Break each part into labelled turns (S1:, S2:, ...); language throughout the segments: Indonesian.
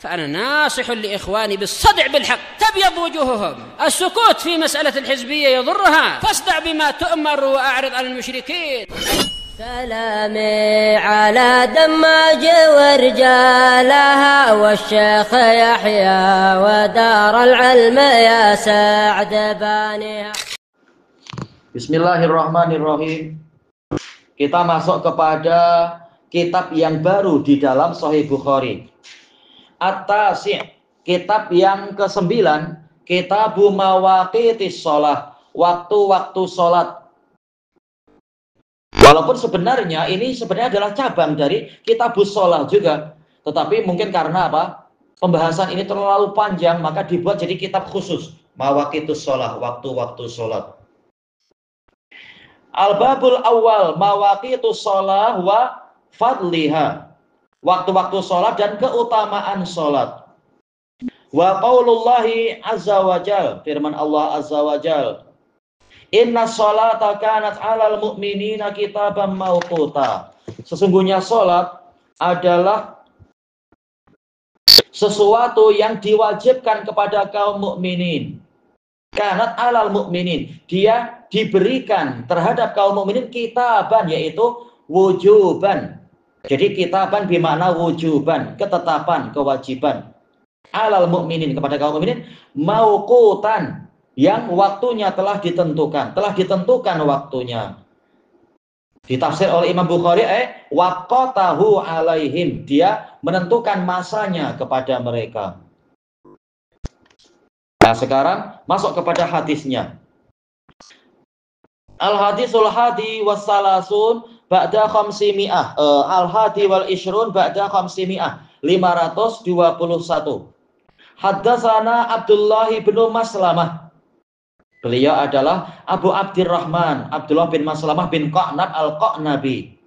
S1: فأنا ناصح لإخواني بالصدع بالحق تبيض وجوههم. السكوت في مسألة الحزبية يضرها، فاصدع بما تؤمر وأعرض عن المشركين.
S2: سلامي على دماج ورجالها والشيخ يحيى ودار العلم يا سعد بانيها.
S3: Bismillahirrahmanirrahim. Kita masuk kepada kitab yang baru di dalam Sahih Bukhari. At-Tasi', kitab yang ke-9, Kitabu Mawaqitis Shalah, waktu-waktu salat. Walaupun sebenarnya ini adalah cabang dari Kitabus Shalah juga, tetapi mungkin karena apa? Pembahasan ini terlalu panjang, maka dibuat jadi kitab khusus, Mawaqitus Shalah, waktu-waktu salat. Al-babul awal mawaqitus shalah wa fadliha. Waktu-waktu salat dan keutamaan salat. Wa qaulullahi azza wa jal, firman Allah azza wa jal. Inna sholata kanat 'alal mu'minina kitaban mawquta. Sesungguhnya salat adalah sesuatu yang diwajibkan kepada kaum mukminin. Kanat 'alal mu'minin, dia diberikan terhadap kaum mukminin kitaban, yaitu wujuban. Jadi kitaban bermakna wujuban, ketetapan, kewajiban. 'Alal mu'minin, kepada kaum mukminin, mauqutan, yang waktunya telah ditentukan waktunya. Ditafsir oleh Imam Bukhari, waqatahu alaihim, dia menentukan masanya kepada mereka. Nah, sekarang masuk kepada hadisnya. Al-hadisul hadi wassalasun ba'da khamsimi'ah. Al-hadi wal ishrun ba'da khamsimi'ah. 521. Haddatsana Abdullah bin Maslamah. Beliau adalah Abu Abdurrahman, Abdullah bin Maslamah bin Qa'nab al-Qa'nabi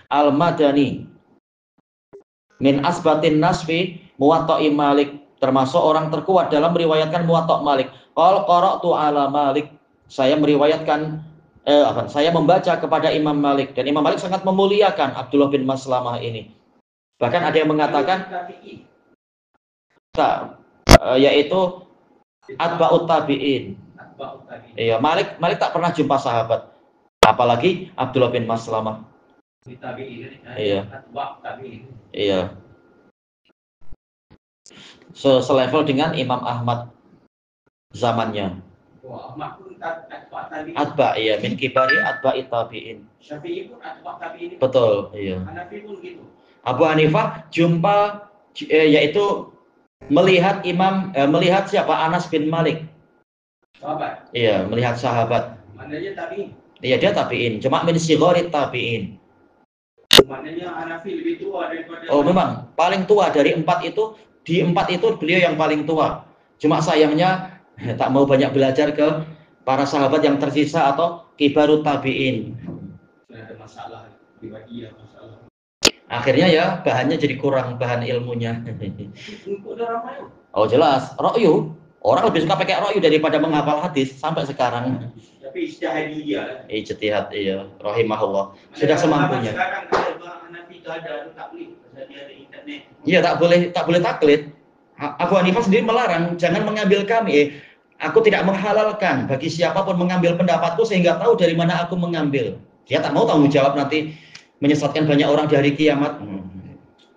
S3: al-Madani. Min asbatin nasfi muwatta'i Malik. Termasuk orang terkuat dalam meriwayatkan Muwatta' Malik. Qal qara'tu ala Malik. Saya meriwayatkan saya membaca kepada Imam Malik, dan Imam Malik sangat memuliakan Abdullah bin Maslamah ini. Bahkan ada yang mengatakan yaitu atba'ut tabi'in. Iya, Malik tak pernah jumpa sahabat, apalagi Abdullah bin Maslamah. Iya. Iya. Selevel dengan Imam Ahmad zamannya. Atba, iya, min kibari atba'i tabi'in. Syafi'i pun atba' tabi'in. Betul, iya. Hanafi pun gitu. Abu Hanifah jumpa yaitu melihat melihat siapa? Anas bin Malik. Sahabat. Iya, melihat sahabat. Maknanya tabi'in. Iya, dia tabi'in, cuma min sigharit tabi'in. Maknanya Hanafi lebih tua daripada. Oh, memang paling tua dari empat itu. Di empat itu beliau yang paling tua. Cuma sayangnya tak mau banyak belajar ke para sahabat yang tersisa atau kibarut tabi'in. Ada masalah pribadi ya, masalah. Akhirnya ya bahannya jadi kurang, bahan ilmunya. Oh jelas, ra'yu. Orang lebih suka pakai ra'yu daripada menghafal hadis sampai sekarang. Tapi ijtihad dia. Ijtihad, iya, rahimahullah. Sudah semampunya. Sekarang kalau Hanafi itu ada taklid, dia ada internet. Iya, tak boleh taklid. Abu Hanifah sendiri melarang, jangan mengambil kami. Aku tidak menghalalkan bagi siapapun mengambil pendapatku sehingga tahu dari mana aku mengambil. Dia tak mau tanggung jawab nanti menyesatkan banyak orang di hari kiamat.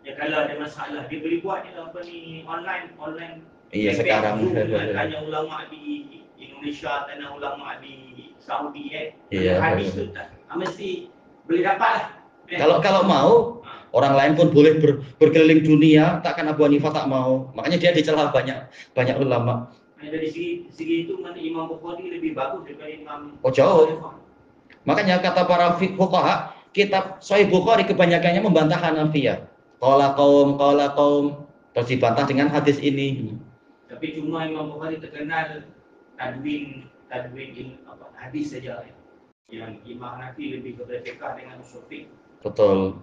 S3: Ya kalau ada masalah dia boleh buat online. Iya sekarang. Tanya ulama di Indonesia, tanya ulama di Saudi, Iya. Hadis itu mesti boleh dapat. Kalau mau orang lain pun boleh berkeliling dunia, takkan Abu Hanifah tak mau. Makanya dia dicela banyak ulama. Dari segi itu Imam Bukhari lebih bagus daripada Imam. Oh jauh. Makanya kata para fuqaha, kitab Sahih Bukhari kebanyakannya membantah Hanafiyah. Qala qaum terus dibantah dengan hadis ini. Tapi cuma Imam Bukhari terkenal tadwin hadis saja. Yang Imam Hanafi lebih kepada fiqh dengan usul fiqh. Betul.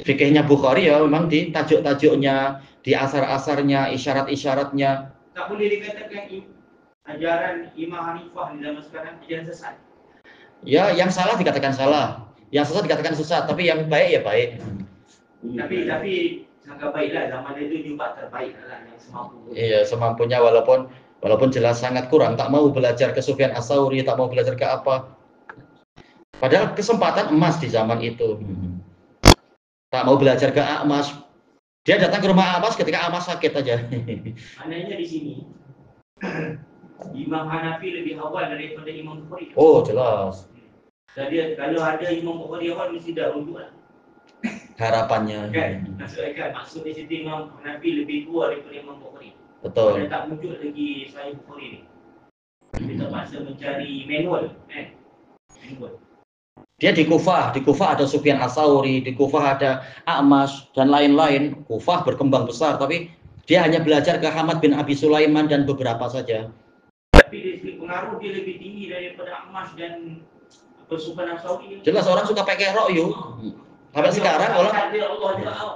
S3: Fikihnya Bukhari ya memang di tajuk-tajuknya, di asar-asarnya, isyarat-isyaratnya. Tak boleh dikatakan ajaran Imam Hanifah di zaman sekarang ajaran sesat. Ya, yang salah dikatakan salah, yang sesat dikatakan sesat, tapi yang baik ya baik. Tapi
S4: sangat baiklah, zaman itu juga terbaik lah yang semampu.
S3: Iya, semampunya walaupun jelas sangat kurang, tak mau belajar ke Sufyan Ats-Tsauri, tak mau belajar ke apa. Padahal kesempatan emas di zaman itu. Tak mau belajar ke A'mash. Dia datang ke rumah A'mash ketika A'mash sakit aja.
S4: Anehnya di sini, Imam Hanafi lebih awal daripada Imam Bukhari.
S3: Oh, jelas.
S4: Jadi kalau ada Imam Bukhari awal mesti dah rujuk.
S3: Harapannya.
S4: Kan? Maksud di situ Imam Hanafi lebih tua daripada Imam Bukhari.
S3: Betul.
S4: Dia tak muncul lagi Sahih Bukhari ni. Dia terpaksa mencari manual, manual.
S3: Dia di Kufah ada Sufyan Ats-Tsauri, di Kufah ada A'mash dan lain-lain. Kufah berkembang besar, tapi dia hanya belajar ke Hamad bin Abi Sulaiman dan beberapa saja.
S4: Tapi dari segi pengaruh dia lebih tinggi daripada A'mash dan Sufyan Ats-Tsauri.
S3: Jelas orang suka pakai ra'yu. Sampai sekarang orang
S4: Allah juga tahu.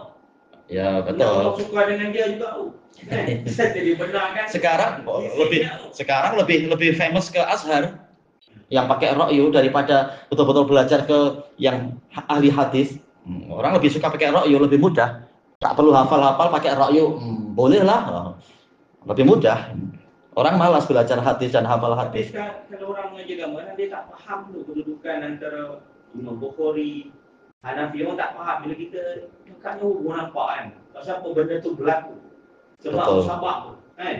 S3: ya betul.
S4: Allah suka dengan dia juga tahu. Jadi benar kan?
S3: Sekarang lebih famous ke Azhar yang pakai ra'yu daripada betul-betul belajar ke yang ahli hadis. Orang lebih suka pakai ra'yu, lebih mudah. Tak perlu hafal-hafal, pakai ra'yu, bolehlah. Lebih mudah. Orang malas belajar hadis dan hafal hadis.
S4: Kalau orang mengajar gambaran, dia tak faham tu kedudukan antara Imam Bukhari, Hanafi. Orang tak faham bila kita kan orang nampak kan. Pasal apa benda tu berlaku. Sebab musabak tu. Kan?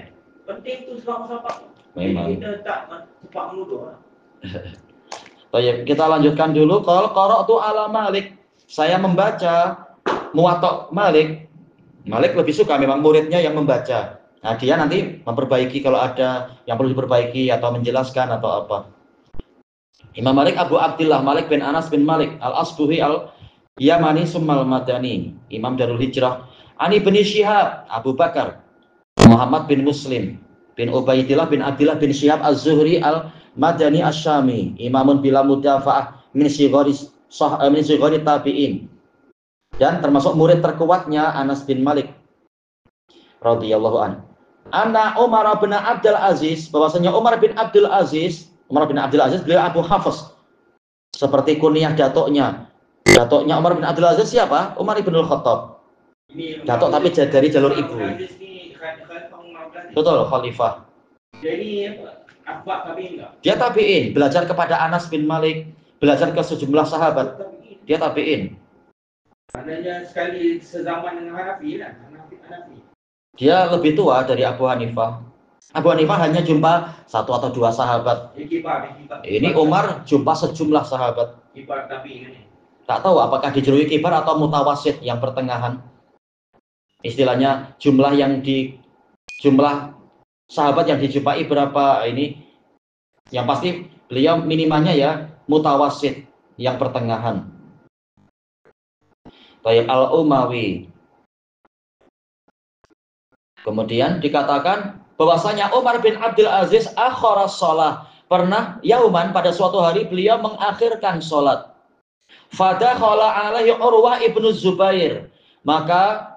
S4: Penting tu sebab musabak tu.
S3: Memang.
S4: Jadi kita tak cepat menuduh.
S3: Baik, kita lanjutkan dulu. Kalau qara'tu ala Malik, saya membaca Muwatta Malik. Malik lebih suka memang muridnya yang membaca. Nah, dia nanti memperbaiki kalau ada yang perlu diperbaiki atau menjelaskan atau apa. Imam Malik Abu Abdillah Malik bin Anas bin Malik Al-Asbuhi Al-Yamani Summal Madani, Imam Darul Hijrah. Ani bin Syihab Abu Bakar Muhammad bin Muslim bin Ubaidillah bin Abdillah bin Syihab Az-Zuhri Al-Madani Asy-Syami, imamun bila mudafa'ah min sigari tabi'in. Dan termasuk murid terkuatnya Anas bin Malik radhiyallahu an. Anna Umar bin Abdul Aziz, bahwasanya Umar bin Abdul Aziz beliau Abu Hafs. Seperti kunyah datuknya. Datuknya Umar bin Abdul Aziz siapa? Umar bin Al-Khattab. Datuk tapi dari jalur ibu. Betul, khalifah.
S4: Jadi apa tabi'in enggak?
S3: Dia tabi'in, belajar kepada Anas bin Malik, belajar ke sejumlah sahabat. Dia tabi'in.
S4: Maknanya sekali sezaman dengan Hanafi lah, Hanafi.
S3: Dia lebih tua dari Abu Hanifah. Abu Hanifah hanya jumpa 1 atau 2 sahabat. Ini Umar jumpa sejumlah sahabat.
S4: Kibar tabi'in ini.
S3: Tak tahu apakah dijuluki kibar atau mutawasid yang pertengahan. Istilahnya jumlah sahabat yang dijumpai berapa ini? Yang pasti beliau minimalnya ya mutawasid yang pertengahan. Baik Al-Umawi. Kemudian dikatakan bahwasanya Umar bin Abdul Aziz akhara shalah. Pernah yauman pada suatu hari beliau mengakhirkan sholat. Fadakhala alaihi Urwah ibnu Zubair. Maka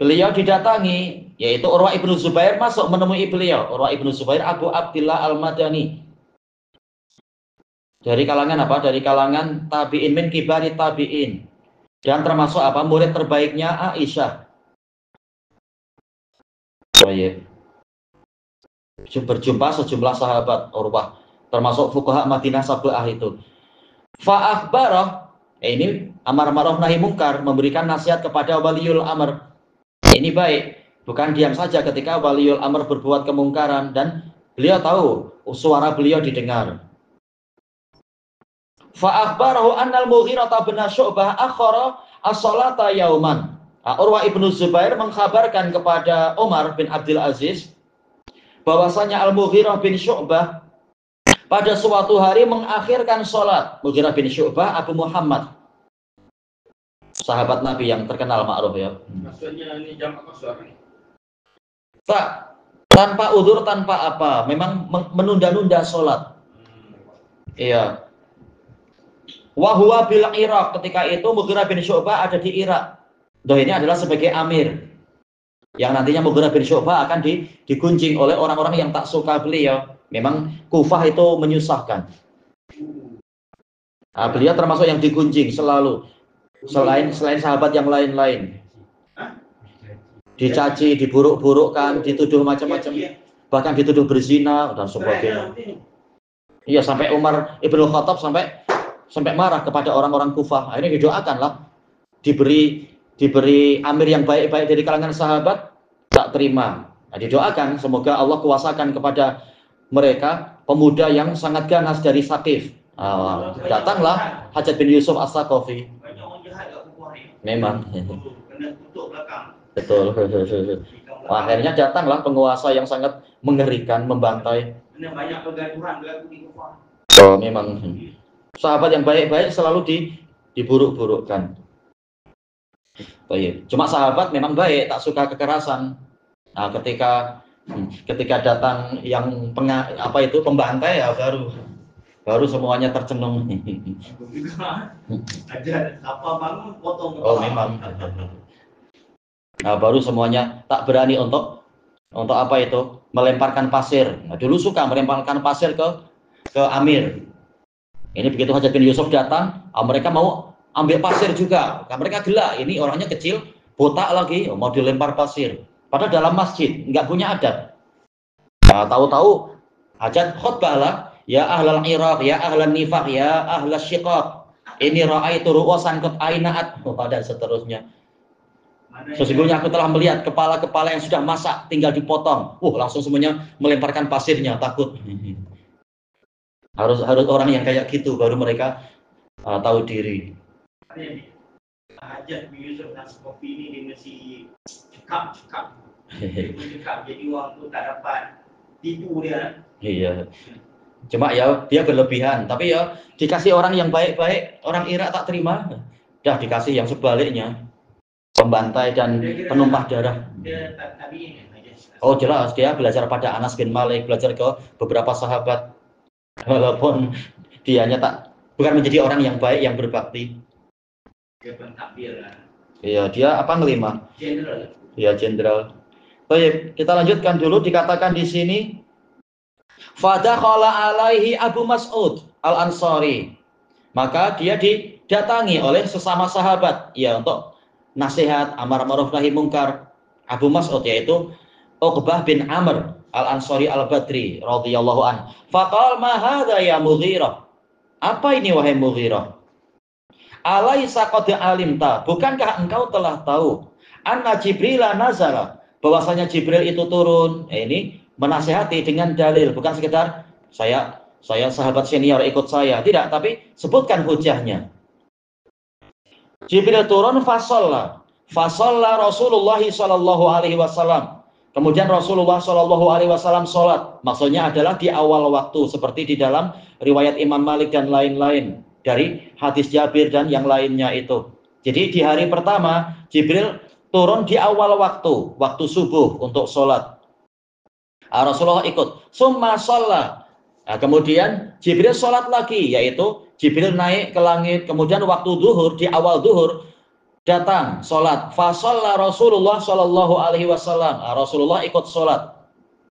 S3: beliau didatangi, yaitu Urwah ibnu Zubair masuk menemui beliau. Urwah ibnu Zubair Abu Abdillah Al-Madani. Dari kalangan apa? Dari kalangan tabi'in min kibari tabi'in. Dan termasuk apa? Murid terbaiknya Aisyah. Baik. Berjumpa sejumlah sahabat Urwah, termasuk fuqaha Madinah Sab'ah itu. Fa akhbarah, ini amar ma'ruf nahi mungkar, memberikan nasihat kepada waliul amr. Ini baik, bukan diam saja ketika waliul amr berbuat kemungkaran dan beliau tahu suara beliau didengar. Fa akhbarahu annal Mughirah bin Syu'bah akhara as-salata yauman. Urwah ibnu Zubair mengkabarkan kepada Umar bin Abdul Aziz bahwasanya Al-Mughirah bin Syu'bah pada suatu hari mengakhirkan sholat. Mughirah bin Syu'bah Abu Muhammad, sahabat Nabi yang terkenal ma'ruf ya.
S4: Maksudnya ini jamak qasar nih.
S3: Tak, tanpa udzur, tanpa apa, memang menunda-nunda sholat. Iya. Wa huwa bil Iraq, ketika itu Mughirah bin Syu'bah ada di Irak. Ini adalah sebagai amir yang nantinya Mughirah bin Syu'bah akan digunjing oleh orang-orang yang tak suka beliau. Memang Kufah itu menyusahkan. Nah, beliau termasuk yang digunjing selalu, selain sahabat yang lain-lain. dicaci, diburuk-burukkan, dituduh macam-macam, bahkan dituduh berzina dan sebagainya. Iya, sampai Umar Ibnu Khattab sampai marah kepada orang-orang Kufah. Akhirnya didoakanlah, diberi amir yang baik-baik dari kalangan sahabat, tak terima. Nah, didoakan semoga Allah kuasakan kepada mereka pemuda yang sangat ganas dari Saqif. Datanglah Hajjaj bin Yusuf As-Saqafi. Memang. Betul. Akhirnya datanglah penguasa yang sangat mengerikan, membantai.
S4: Banyak kegaduhan berlaku di Kufah.
S3: Oh, memang. Sahabat yang baik-baik selalu diburuk-burukkan. Baik. Cuma sahabat memang baik, tak suka kekerasan. Nah, ketika datang yang pembantai ya baru semuanya tercenung.
S4: Ada apa bangun potong.
S3: Oh, memang. Nah, baru semuanya tak berani untuk melemparkan pasir. Nah, dulu suka melemparkan pasir ke Amir. Ini begitu Hajjaj bin Yusuf datang, mereka mau ambil pasir juga. Nah, mereka gelak, ini orangnya kecil, botak lagi, mau dilempar pasir. Padahal dalam masjid, nggak punya adab. Nah, tahu-tahu Hajjaj khutbah lah, ya ahlal Iraq, ya ahlan nifaq, ya ahlas syiqaq. Ini ra'aitu ru'usan qad aina'at, dan seterusnya. Sesungguhnya aku telah melihat kepala-kepala yang sudah masak, tinggal dipotong. Langsung semuanya melemparkan pasirnya, takut. Harus orang yang kayak gitu baru mereka tahu diri.
S4: Hajjaj bin Yusuf As-Saqafi ini dia mesti cekap. Jadi orang tu tak dapat tipu dia.
S3: Iya. Cuma ya dia berlebihan, tapi ya dikasih orang yang baik-baik, orang Irak tak terima. Dah dikasih yang sebaliknya, pembantai dan penumpah darah. Oh jelas, dia belajar pada Anas bin Malik, belajar ke beberapa sahabat. Walaupun dianya bukan menjadi orang yang baik, yang berbakti.
S4: Dia pentakbir lah.
S3: Iya, dia apa ngelima?
S4: Jenderal.
S3: Iya, jenderal. Baik, kita lanjutkan dulu. Dikatakan di sini, fadakhala alaihi Abu Mas'ud Al-Ansari. Maka dia didatangi oleh sesama sahabat, ya, untuk nasihat, amar ma'ruf nahi mungkar. Abu Mas'ud yaitu Uqbah bin Amr Al-Ansari Al-Badri radhiyallahu an. Faqal ma hadza ya Mughirah? Apa ini wahai Mughirah? Alaisa qad alimta? Bukankah engkau telah tahu anna Jibril nazala? Bahwasanya Jibril itu turun. Ini menasihati dengan dalil, bukan sekedar saya sahabat senior ikut saya, tidak, tapi sebutkan hujahnya. Jibril turun fasalla Rasulullah sallallahu alaihi wasallam. Kemudian Rasulullah Shallallahu Alaihi Wasallam sholat, maksudnya adalah di awal waktu, seperti di dalam riwayat Imam Malik dan lain-lain dari hadis Jabir dan yang lainnya itu. Jadi di hari pertama Jibril turun di awal waktu subuh untuk sholat. Rasulullah ikut. Summa sholat. Kemudian Jibril sholat lagi, yaitu Jibril naik ke langit. Kemudian waktu duhur, di awal duhur datang sholat. Fasalla Rasulullah Shallallahu Alaihi Wasallam. Rasulullah ikut sholat.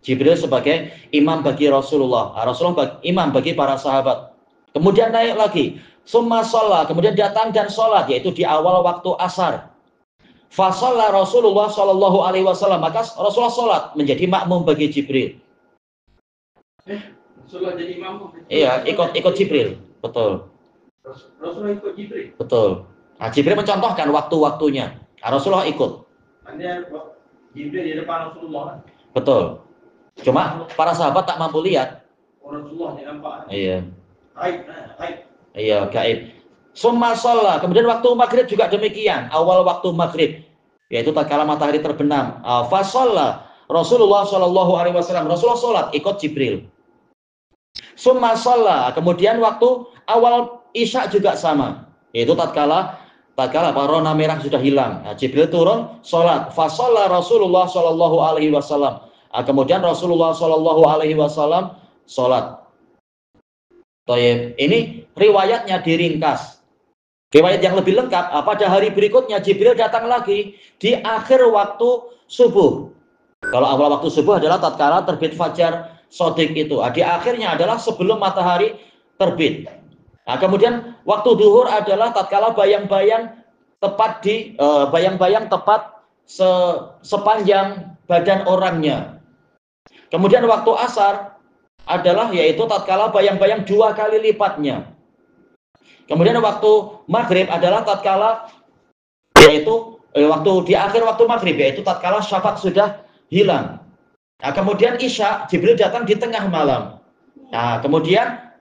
S3: Jibril sebagai imam bagi Rasulullah. Rasulullah imam bagi para sahabat. Kemudian naik lagi. Summa sholat. Kemudian datang dan sholat, yaitu di awal waktu asar. Fasalla Rasulullah Shallallahu Alaihi Wasallam. Maka Rasulullah sholat menjadi makmum bagi Jibril.
S4: Rasulullah jadi imam.
S3: Iya, ikut Jibril. Betul.
S4: Rasulullah ikut Jibril.
S3: Betul. Jibril mencontohkan waktu-waktunya. Rasulullah ikut.
S4: Jibril di depan Rasulullah.
S3: Betul. Cuma para sahabat tak mampu lihat.
S4: Rasulullah yang nampak.
S3: Iya.
S4: Gaib.
S3: Iya, gaib. Summa sholat. Kemudian waktu maghrib juga demikian. Awal waktu maghrib, yaitu tatkala matahari terbenam. Fasalla Rasulullah Shallallahu Alaihi Wasallam. Rasulullah sholat ikut Jibril. Summa sholat. Kemudian waktu awal isya juga sama. Yaitu tatkala rona merah sudah hilang, Jibril turun sholat. Fasalla Rasulullah Shallallahu Alaihi Wasallam. Kemudian Rasulullah Shallallahu Alaihi Wasallam sholat. Ini riwayatnya diringkas. Riwayat yang lebih lengkap, pada hari berikutnya Jibril datang lagi di akhir waktu subuh. Kalau awal waktu subuh adalah tatkala terbit fajar shodiq itu. Di akhirnya adalah sebelum matahari terbit. Kemudian waktu duhur adalah tatkala bayang-bayang tepat sepanjang badan orangnya. Kemudian waktu asar adalah yaitu tatkala bayang-bayang 2 kali lipatnya. Kemudian waktu maghrib adalah tatkala yaitu waktu di akhir waktu maghrib, yaitu tatkala syafaq sudah hilang. Nah, kemudian isya Jibril datang di tengah malam. Nah, kemudian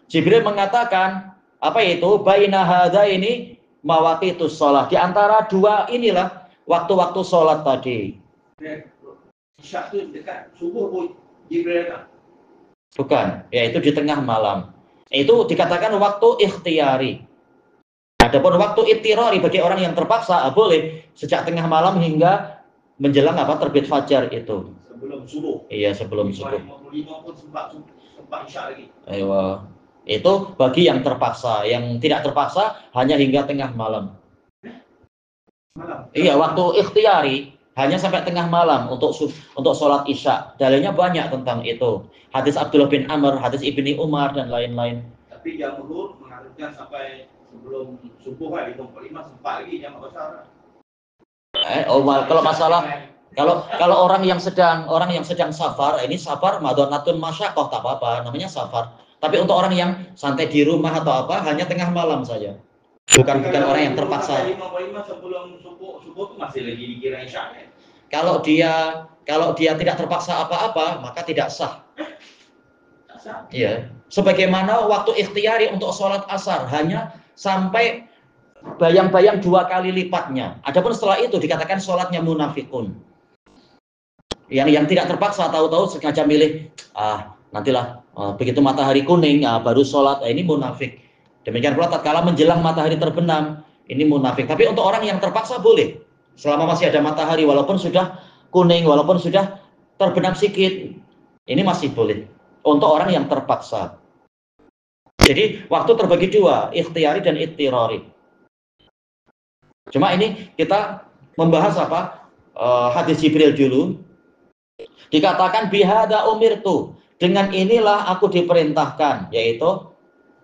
S3: Jibril mengatakan apa itu baina hadza ini mawaqitus shalah, di antara dua inilah waktu-waktu sholat tadi.
S4: Isya itu dekat subuh pun Jibril datang.
S3: Bukan, yaitu di tengah malam. Itu dikatakan waktu ikhtiyari. Adapun waktu ittirari bagi orang yang terpaksa boleh sejak tengah malam hingga menjelang terbit fajar itu.
S4: Sebelum subuh.
S3: Iya, sebelum subuh.
S4: 55 pun sempat isya lagi.
S3: Ayo. Itu bagi yang terpaksa, yang tidak terpaksa hanya hingga tengah malam.
S4: Malam.
S3: Iya, waktu ikhtiyari hanya sampai tengah malam untuk sholat isya. Dalilnya banyak tentang itu. Hadis Abdullah bin Amr, hadis Ibni Umar dan lain-lain.
S4: Tapi jamhur mengharuskan sampai sebelum subuh 55 sempat lagi jam besar.
S3: Kalau masalah kalau orang yang sedang safar, ini safar madonatun masyakoh tak apa-apa, namanya safar. Tapi untuk orang yang santai di rumah atau apa, hanya tengah malam saja. Bukan orang yang terpaksa.
S4: 55 sebelum subuh itu masih lagi dikira isya.
S3: Kalau dia tidak terpaksa apa-apa, maka tidak sah. Iya. Sebagaimana waktu ikhtiyari untuk sholat asar hanya sampai bayang-bayang 2 kali lipatnya. Adapun setelah itu dikatakan sholatnya munafikun. Yang tidak terpaksa tahu-tahu sengaja milih nantilah begitu matahari kuning baru sholat, ini munafik. Demikian pula tatkala menjelang matahari terbenam, ini munafik. Tapi untuk orang yang terpaksa boleh selama masih ada matahari, walaupun sudah kuning, walaupun sudah terbenam sedikit, ini masih boleh untuk orang yang terpaksa. Jadi waktu terbagi 2, ikhtiyari dan ittirari. Cuma ini kita membahas hadis Jibril dulu. Dikatakan bihada umirtu, dengan inilah aku diperintahkan, yaitu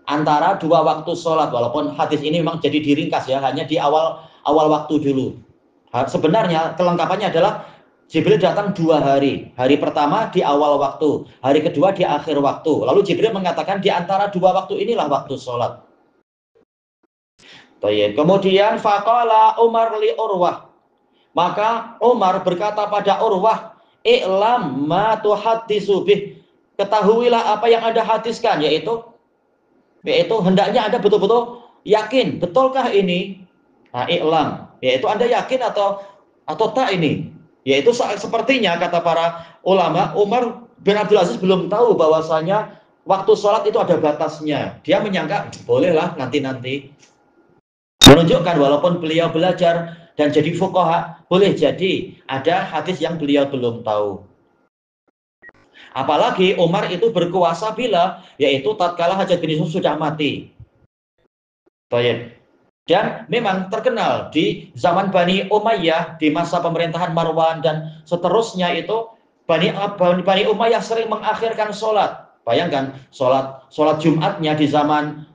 S3: antara 2 waktu sholat. Walaupun hadis ini memang jadi diringkas ya, hanya di awal waktu dulu. Sebenarnya kelengkapannya adalah Jibril datang 2 hari. Hari pertama di awal waktu, hari kedua di akhir waktu. Lalu Jibril mengatakan di antara 2 waktu inilah waktu sholat. Kemudian faqala Umar li Urwah, maka Umar berkata pada Urwah, i'lam ma tuhaddisu bih, ketahuilah apa yang Anda hadiskan, yaitu hendaknya Anda betul-betul yakin, betulkah ini? Nah, i'lam, yaitu Anda yakin atau tak ini? Yaitu sepertinya kata para ulama, Umar bin Abdul Aziz belum tahu bahwasanya waktu sholat itu ada batasnya. Dia menyangka bolehlah nanti-nanti. Menunjukkan walaupun beliau belajar dan jadi fuqaha, boleh jadi ada hadis yang beliau belum tahu. Apalagi Umar itu berkuasa bila, yaitu tatkala Hajjaj bin Yusuf sudah mati. Dan memang terkenal di zaman Bani Umayyah, di masa pemerintahan Marwan dan seterusnya itu, Bani Umayyah sering mengakhirkan sholat. Bayangkan, sholat Jumatnya di zaman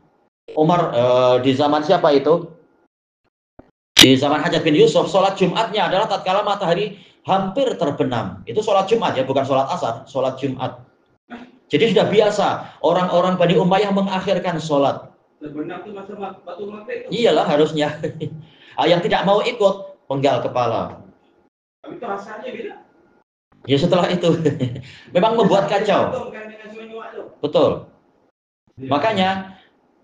S3: Umar, di zaman siapa itu? Di zaman Hajjaj bin Yusuf, sholat Jumatnya adalah tatkala matahari hampir terbenam. Itu sholat Jumat ya, bukan sholat asar, sholat Jumat. Jadi sudah biasa orang-orang Bani Umayyah mengakhirkan sholat.
S4: Terbenam itu masa batu maghrib.
S3: Iyalah harusnya. Yang tidak mau ikut penggal kepala.
S4: Tapi itu rasanya beda.
S3: Ya setelah itu memang membuat kacau. Betul. Makanya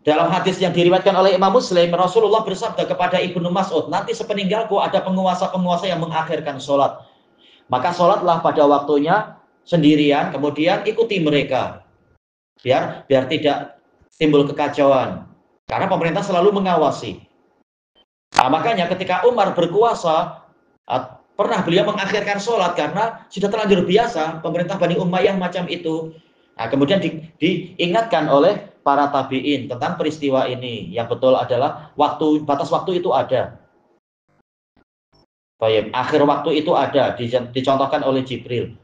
S3: dalam hadis yang diriwayatkan oleh Imam Muslim, Rasulullah bersabda kepada Ibnu Mas'ud, nanti sepeninggalku ada penguasa-penguasa yang mengakhirkan sholat. Maka sholatlah pada waktunya sendirian, kemudian ikuti mereka. Biar tidak timbul kekacauan. Karena pemerintah selalu mengawasi. Nah, makanya ketika Umar berkuasa, pernah beliau mengakhirkan sholat karena sudah terlanjur biasa pemerintah Bani Umayyah macam itu. Nah, kemudian diingatkan oleh para tabi'in tentang peristiwa ini. Yang betul adalah batas waktu itu ada. Baik, akhir waktu itu ada, dicontohkan oleh Jibril.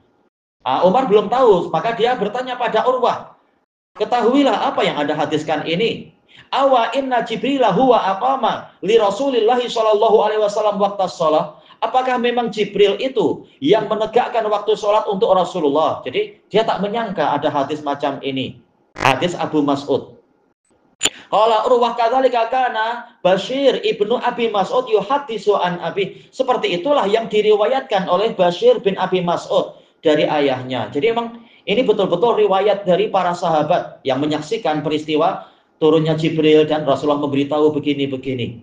S3: Umar belum tahu, maka dia bertanya pada Urwah, ketahuilah apa yang Anda hadiskan ini. Awa inna Jibril huwa aqama li Rasulillahi sallallahu alaihi wasallam waqtas shalah apakah memang Jibril itu yang menegakkan waktu sholat untuk Rasulullah? Jadi dia tak menyangka ada hadis macam ini. Hadis Abu Mas'ud. Qala Urwah kadzalika kana Bashir ibnu Abi Mas'ud yuhaddisu an abi. Seperti itulah yang diriwayatkan oleh Bashir bin Abi Mas'ud dari ayahnya. Jadi memang ini betul-betul riwayat dari para sahabat yang menyaksikan peristiwa turunnya Jibril dan Rasulullah memberitahu begini-begini.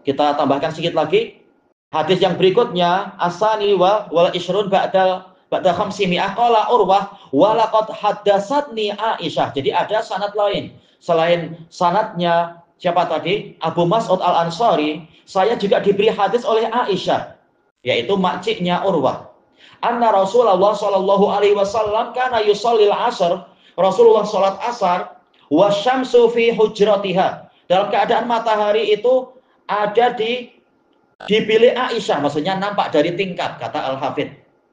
S3: Kita tambahkan sedikit lagi. Hadis yang berikutnya, asani wal ishrun ba'da khamsimi'ah qala Urwah wa laqad haddatsatni Aisyah. Jadi ada sanad lain. Selain sanadnya siapa tadi? Abu Mas'ud Al-Ansari, saya juga diberi hadis oleh Aisyah, yaitu makciknya Urwah. Anna Rasulullah sallallahu alaihi wasallam kana yusallil asr. Rasulullah salat asar wa syamsu fi hujratiha. Dalam keadaan matahari itu ada di bilik Aisyah, maksudnya nampak dari tingkap, kata Al-Hafidh.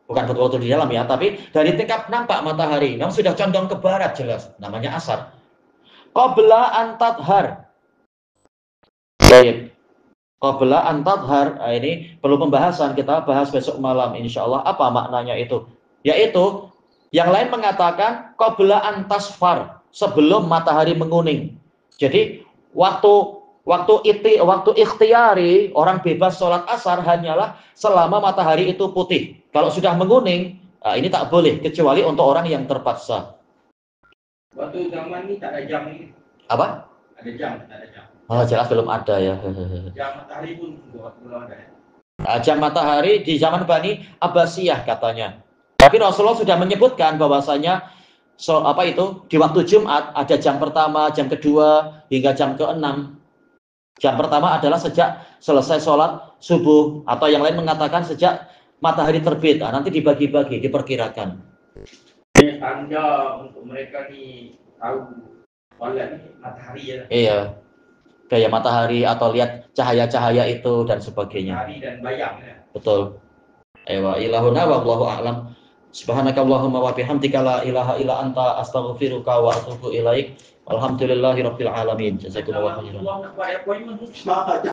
S3: Bukan betul-betul di dalam ya, tapi dari tingkap nampak matahari. Memang sudah condong ke barat jelas, namanya asar. Qabla an tadhar. Baik. Qabla an tadhar, ini perlu pembahasan, kita bahas besok malam insyaallah apa maknanya itu. Yaitu yang lain mengatakan qabla an tasfar, sebelum matahari menguning. Jadi waktu ikhtiari orang bebas sholat asar hanyalah selama matahari itu putih. Kalau sudah menguning, ini tak boleh kecuali untuk orang yang terpaksa.
S4: Waktu zaman ini tak ada jam ini.
S3: Apa?
S4: Ada jam, tak ada jam.
S3: Oh, jelas belum ada ya.
S4: Jam matahari pun belum ada.
S3: Jam matahari di zaman Bani Abbasiyah katanya. Tapi Rasulullah sudah menyebutkan bahwasanya di waktu Jumat ada jam pertama, jam kedua hingga jam ke-6. Jam pertama adalah sejak selesai sholat subuh, atau yang lain mengatakan sejak matahari terbit. Nanti dibagi-bagi, diperkirakan.
S4: Ini tanda untuk mereka ni tahu sholat ni matahari ya.
S3: Iya, kayak matahari atau lihat cahaya-cahaya itu dan sebagainya.
S4: Matahari dan bayang ya.
S3: Betul. Ewa ilahuna wallahu a'lam. Subhanakallahumma wa bihamdika la ilaha illa anta astaghfiruka wa atubu ilaik. Alhamdulillahirabbil alamin. Jazakumullahu khairan.